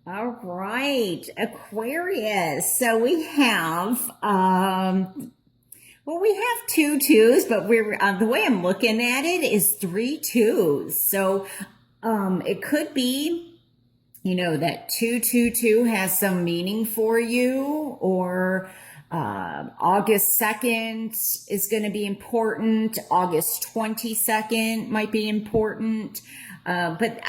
All right, Aquarius. So we have, well, we have two twos, but we're the way I'm looking at it is three twos. So, it could be, that 222 has some meaning for you, or August 2nd is going to be important. August 22nd might be important. But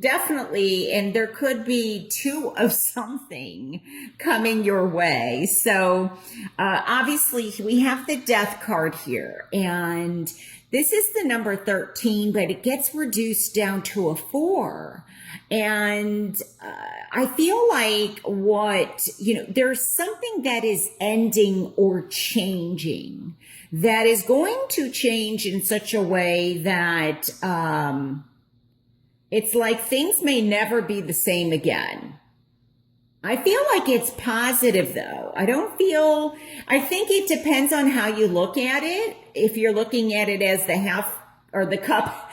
definitely, and there could be two of something coming your way. So, obviously we have the death card here, and this is the number 13, but it gets reduced down to a 4. And I feel like there's something that is ending or changing that is going to change in such a way that it's like things may never be the same again. I feel like it's positive though. I think it depends on how you look at it. If you're looking at it as the half or the cup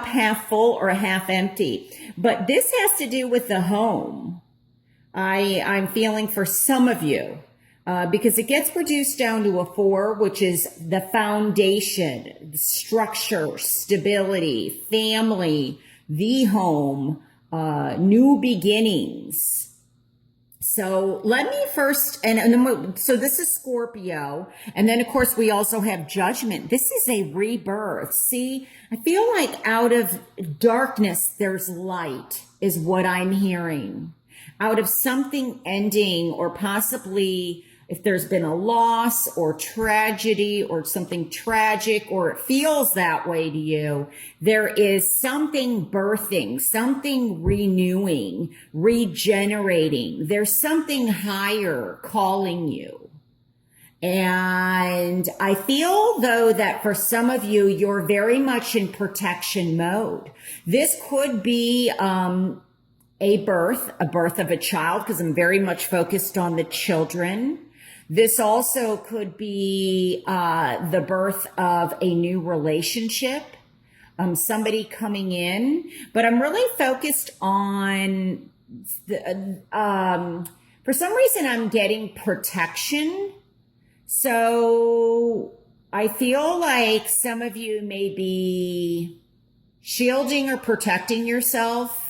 half full or half empty. But this has to do with the home. I'm feeling for some of you. Because it gets reduced down to a 4, which is the foundation, the structure, stability, family, the home, new beginnings. So let me first, so this is Scorpio. And then of course we also have Judgment. This is a rebirth. See, I feel like out of darkness, there's light is what I'm hearing. Out of something ending, or possibly if there's been a loss or tragedy or something tragic, or it feels that way to you, there is something birthing, something renewing, regenerating. There's something higher calling you. And I feel though that for some of you, you're very much in protection mode. This could be, a birth of a child, because I'm very much focused on the children. This also could be the birth of a new relationship, somebody coming in. But I'm really focused on, for some reason, I'm getting protection. So I feel like some of you may be shielding or protecting yourself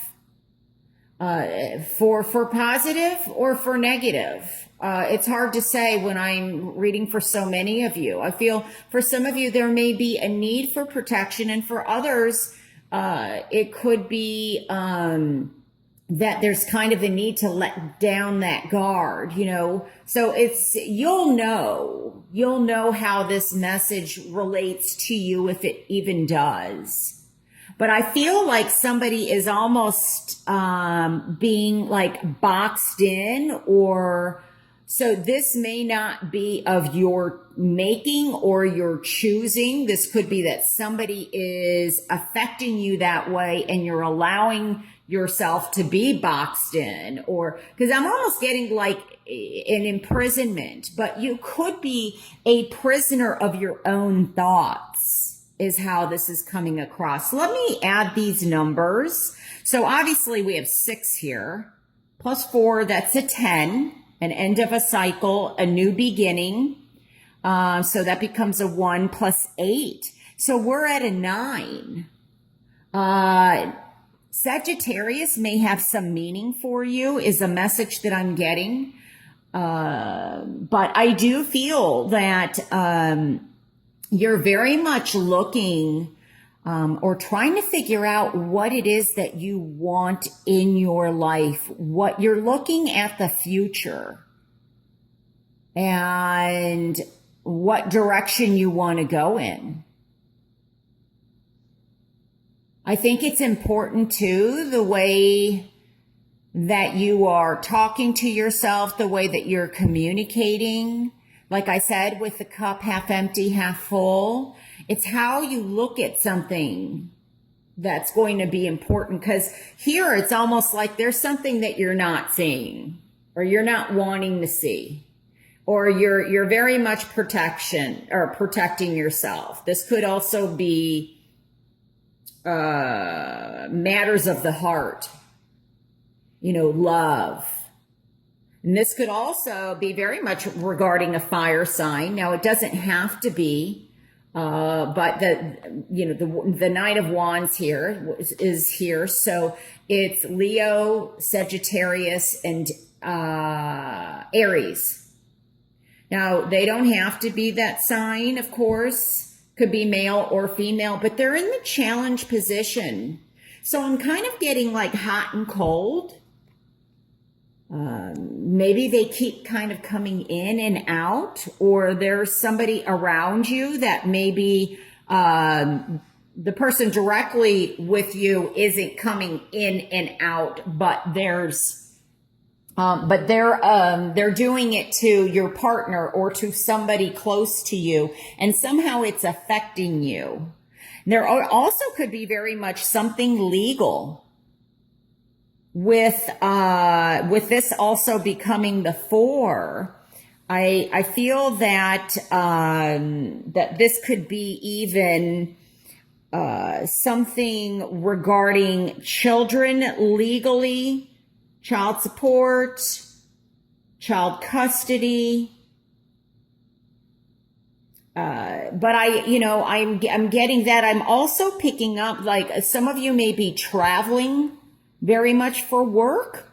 for positive or for negative. It's hard to say when I'm reading for so many of you. I feel for some of you, there may be a need for protection, and for others, it could be, that there's kind of a need to let down that guard, So you'll know how this message relates to you, if it even does. But I feel like somebody is almost being like boxed in, or so this may not be of your making or your choosing. This could be that somebody is affecting you that way, and you're allowing yourself to be boxed in, or because I'm almost getting like an imprisonment, but you could be a prisoner of your own thoughts, is how this is coming across. Let me add these numbers. So obviously we have 6 here, plus 4, that's a 10, an end of a cycle, a new beginning. So that becomes a 1 plus 8. So we're at a 9. Sagittarius may have some meaning for you, is a message that I'm getting. But I do feel that, you're very much looking or trying to figure out what it is that you want in your life, what you're looking at the future, and what direction you want to go in. I think it's important too, the way that you are talking to yourself, the way that you're communicating. Like I said, with the cup half empty, half full, it's how you look at something that's going to be important. Because here it's almost like there's something that you're not seeing, or you're not wanting to see, or you're very much protecting yourself. This could also be matters of the heart. love. And this could also be very much regarding a fire sign. Now, it doesn't have to be, but the Knight of Wands here is here. So it's Leo, Sagittarius, and Aries. Now, they don't have to be that sign, of course. Could be male or female, but they're in the challenge position. So I'm kind of getting like hot and cold. Maybe they keep kind of coming in and out, or there's somebody around you that maybe the person directly with you isn't coming in and out, but they're doing it to your partner or to somebody close to you, and somehow it's affecting you. There also could be very much something legal with this also becoming the 4. I feel that that this could be even something regarding children legally, child support, child custody. But I'm getting that. I'm also picking up, like, some of you may be traveling very much for work,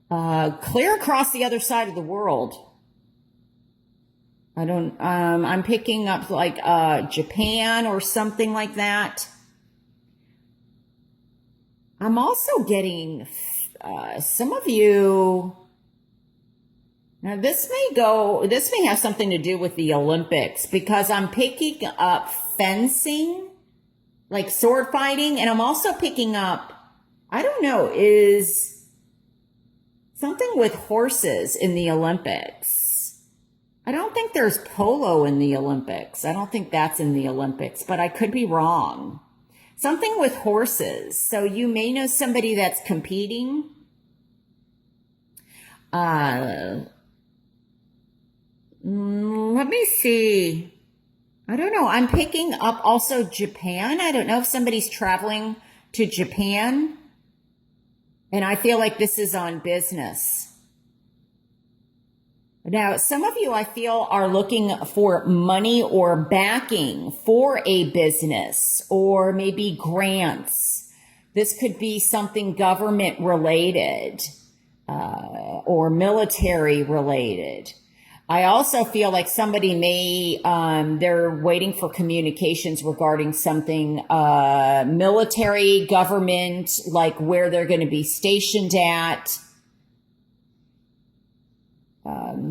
clear across the other side of the world. I'm picking up like, Japan or something like that. I'm also getting, some of you, now this may have something to do with the Olympics, because I'm picking up fencing, like sword fighting, and I'm also picking up, I don't know, is something with horses in the Olympics. I don't think there's polo in the Olympics. I don't think that's in the Olympics, but I could be wrong. Something with horses. So you may know somebody that's competing. Let me see. I don't know. I'm picking up also Japan. I don't know if somebody's traveling to Japan. And I feel like this is on business. Now, some of you, I feel, are looking for money or backing for a business, or maybe grants. This could be something government related, or military related. I also feel like somebody may, they're waiting for communications regarding something, military, government, like where they're going to be stationed at,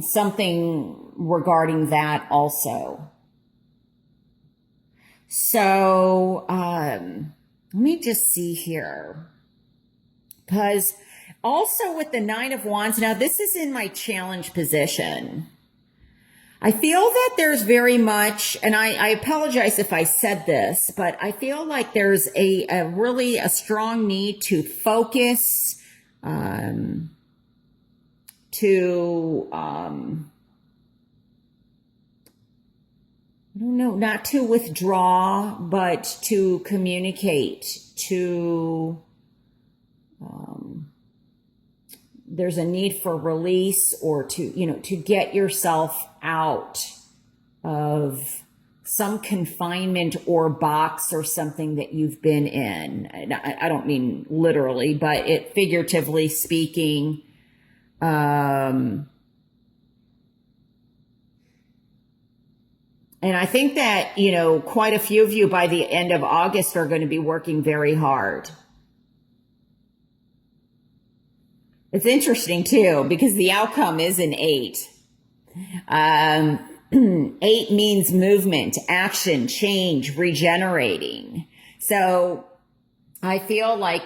something regarding that also. So, let me just see here, because also with the 9 of Wands, now this is in my challenge position. I feel that there's very much, and I apologize if I said this, but I feel like there's a really strong need to focus, I don't know, not to withdraw, but to communicate, there's a need for release, or to get yourself out of some confinement or box or something that you've been in. I don't mean literally, but it figuratively speaking. And I think that, quite a few of you by the end of August are going to be working very hard. It's interesting too, because the outcome is an 8. 8 means movement, action, change, regenerating. So I feel like,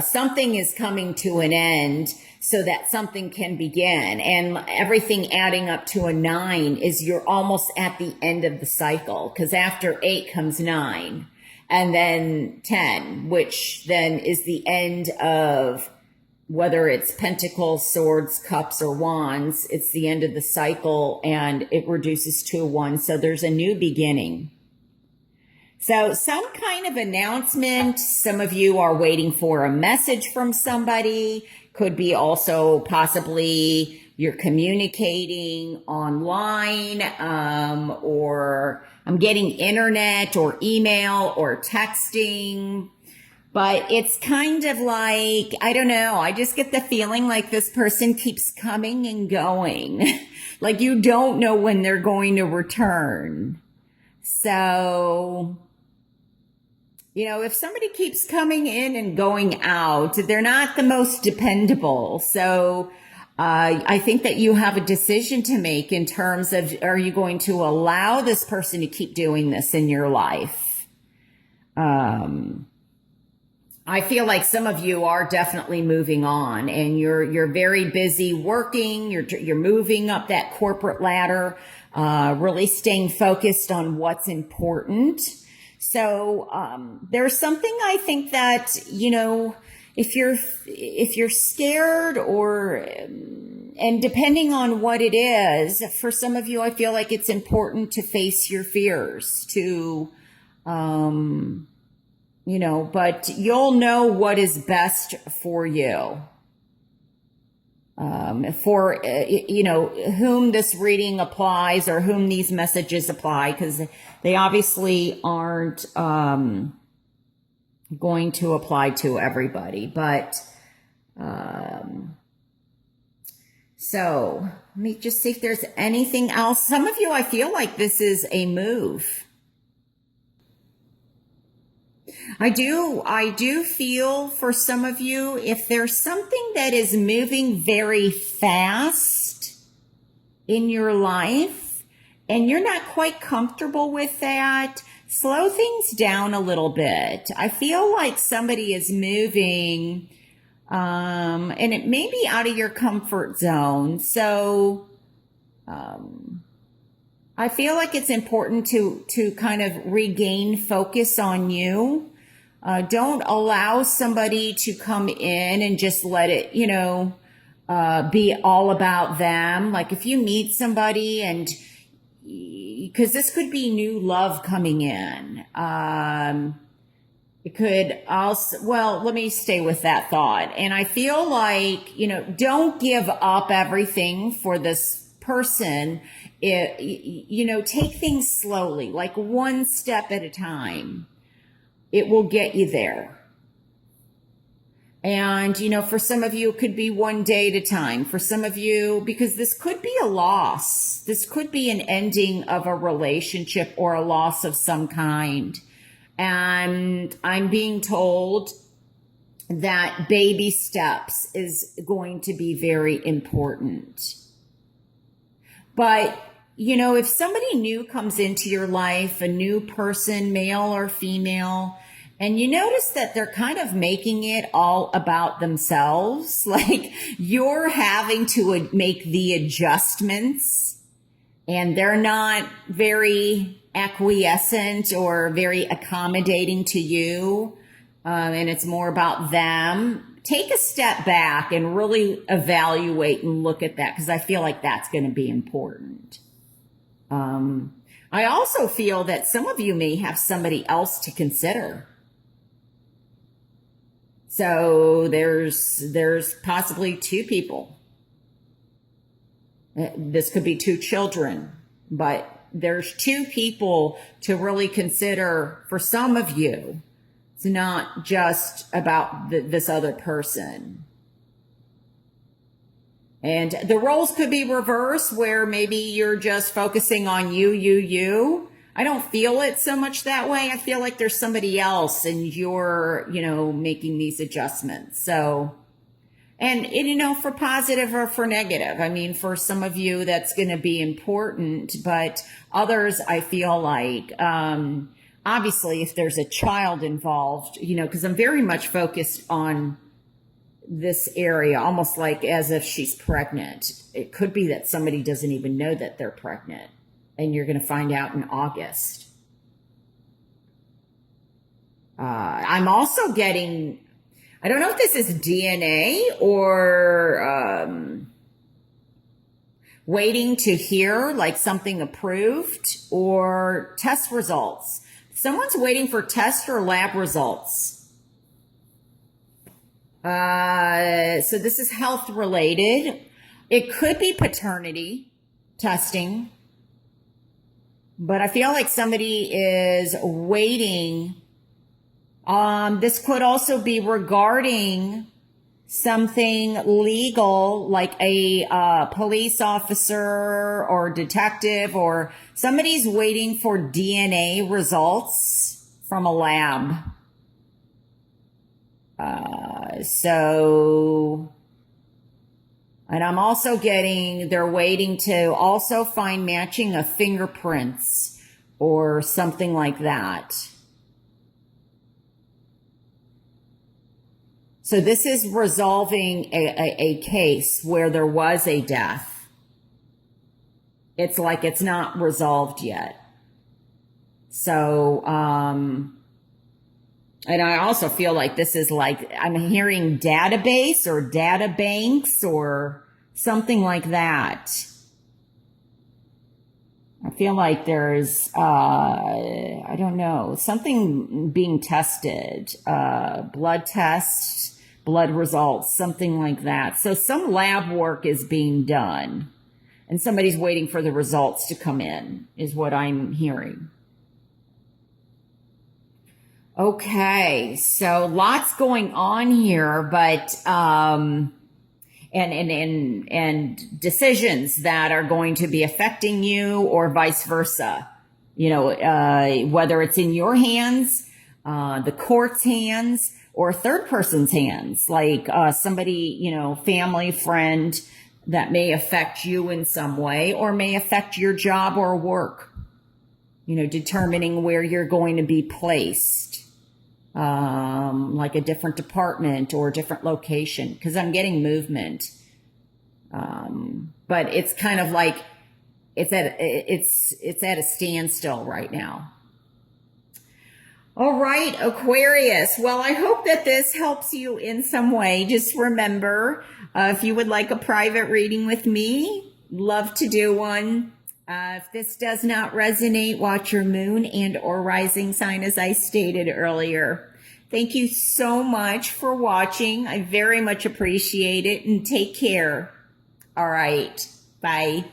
something is coming to an end so that something can begin. And everything adding up to a 9 is you're almost at the end of the cycle, because after 8 comes 9, and then 10, which then is the end of, whether it's pentacles, swords, cups, or wands, it's the end of the cycle, and it reduces to a 1. So there's a new beginning. So some kind of announcement. Some of you are waiting for a message from somebody. could be also possibly you're communicating online, or I'm getting internet or email or texting. But it's kind of like, I don't know, I just get the feeling like this person keeps coming and going. Like you don't know when they're going to return. So, if somebody keeps coming in and going out, they're not the most dependable. So I think that you have a decision to make in terms of, are you going to allow this person to keep doing this in your life? I feel like some of you are definitely moving on, and you're very busy working. You're moving up that corporate ladder, really staying focused on what's important. So there's something I think that if you're scared, or and depending on what it is, for some of you, I feel like it's important to face your fears, to but you'll know what is best for you. For whom this reading applies, or whom these messages apply, because they obviously aren't going to apply to everybody. But so let me just see if there's anything else. Some of you, I feel like this is a move. I do feel for some of you, if there's something that is moving very fast in your life and you're not quite comfortable with that, slow things down a little bit. I feel like somebody is moving, and it may be out of your comfort zone. So, I feel like it's important to kind of regain focus on you. Don't allow somebody to come in and just let it, be all about them. Like if you meet somebody, and because this could be new love coming in. It could also, well, let me stay with that thought. And I feel like, don't give up everything for this person. Take things slowly, like one step at a time. It will get you there. And, for some of you, it could be one day at a time. For some of you, because this could be a loss. This could be an ending of a relationship or a loss of some kind. And I'm being told that baby steps is going to be very important. But, if somebody new comes into your life, a new person, male or female, and you notice that they're kind of making it all about themselves, like you're having to make the adjustments, and they're not very acquiescent or very accommodating to you, and it's more about them. Take a step back and really evaluate and look at that, because I feel like that's going to be important. I also feel that some of you may have somebody else to consider. So there's possibly two people. This could be two children, but there's two people to really consider for some of you. It's not just about this other person. And the roles could be reversed, where maybe you're just focusing on you. I don't feel it so much that way. I feel like there's somebody else and you're, making these adjustments. So, and for positive or for negative. I mean, for some of you, that's going to be important, but others, I feel like, obviously, if there's a child involved, because I'm very much focused on this area, almost like as if she's pregnant. It could be that somebody doesn't even know that they're pregnant, and you're going to find out in August. I'm also getting, I don't know if this is DNA or waiting to hear like something approved, or test results. Someone's waiting for test or lab results. So this is health related. It could be paternity testing, but I feel like somebody is waiting. This could also be regarding something legal, like a police officer or detective, or somebody's waiting for DNA results from a lab. And I'm also getting, they're waiting to also find matching of fingerprints or something like that. So this is resolving a case where there was a death. It's like it's not resolved yet. So, and I also feel like this is like, I'm hearing database or data banks or something like that. I feel like there's, I don't know, something being tested, blood tests, blood results, something like that. So some lab work is being done and somebody's waiting for the results to come in, is what I'm hearing. Okay, so lots going on here, but and decisions that are going to be affecting you or vice versa. You know, whether it's in your hands, the court's hands, or third person's hands, like somebody, you know, family, friend that may affect you in some way or may affect your job or work. You know, determining where you're going to be placed. Like a different department or a different location, because I'm getting movement. But it's kind of like it's at a standstill right now. All right, Aquarius. Well, I hope that this helps you in some way. Just remember, if you would like a private reading with me, love to do one. If this does not resonate, watch your moon and or rising sign, as I stated earlier. Thank you so much for watching. I very much appreciate it, and take care. All right. Bye.